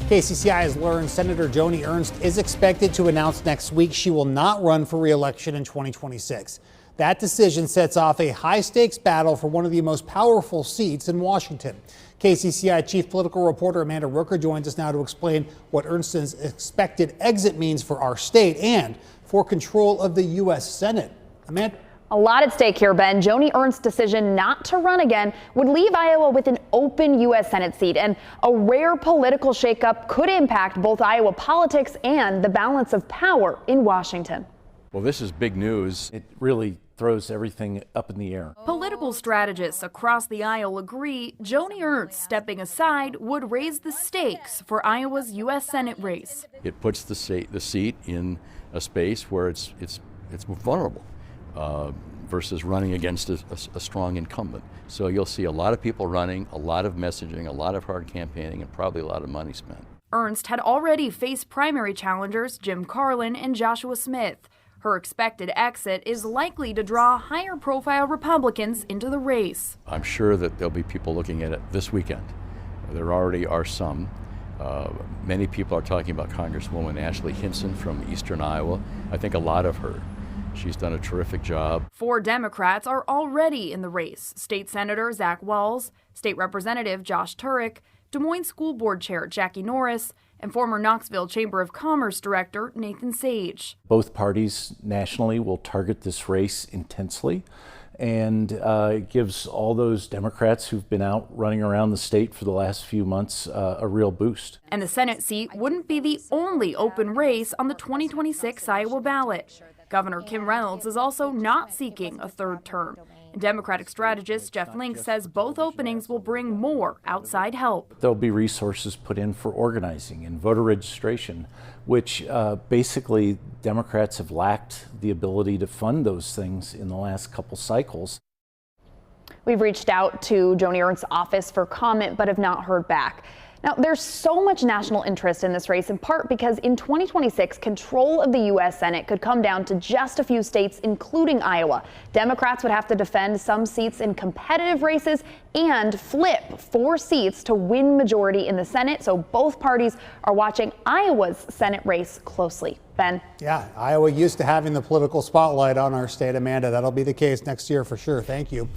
KCCI has learned Senator Joni Ernst is expected to announce next week she will not run for re-election in 2026. That decision sets off a high-stakes battle for one of the most powerful seats in Washington. KCCI chief political reporter Amanda Rooker joins us now to explain what Ernst's expected exit means for our state and for control of the U.S. Senate. Amanda? A lot at stake here, Ben. Joni Ernst's decision not to run again would leave Iowa with an open U.S. Senate seat, and a rare political shakeup could impact both Iowa politics and the balance of power in Washington. Well, this is big news. It really throws everything up in the air. Political strategists across the aisle agree Joni Ernst stepping aside would raise the stakes for Iowa's U.S. Senate race. It puts the seat in a space where it's vulnerable. Versus running against a strong incumbent. So you'll see a lot of people running, a lot of messaging, a lot of hard campaigning, and probably a lot of money spent. Ernst had already faced primary challengers Jim Carlin and Joshua Smith. Her expected exit is likely to draw higher-profile Republicans into the race. I'm sure that there'll be people looking at it this weekend. There already are some. Many people are talking about Congresswoman Ashley Hinson from eastern Iowa. I think a lot of her. She's done a terrific job. 4 Democrats are already in the race. State Senator Zach Wahls, State Representative Josh Turek, Des Moines School Board Chair Jackie Norris, and former Knoxville Chamber of Commerce Director Nathan Sage. Both parties nationally will target this race intensely, and it gives all those Democrats who've been out running around the state for the last few months a real boost. And the Senate seat wouldn't be the only open race on the 2026 Iowa ballot. Governor Kim Reynolds is also not seeking a third term. And Democratic strategist Jeff Link says both openings will bring more outside help. There'll be resources put in for organizing and voter registration, which basically Democrats have lacked the ability to fund those things in the last couple cycles. We've reached out to Joni Ernst's office for comment, but have not heard back. Now, there's so much national interest in this race, in part because in 2026, control of the U.S. Senate could come down to just a few states, including Iowa. Democrats would have to defend some seats in competitive races and flip 4 seats to win majority in the Senate. So both parties are watching Iowa's Senate race closely. Ben? Yeah, Iowa used to having the political spotlight on our state, Amanda. That'll be the case next year for sure. Thank you.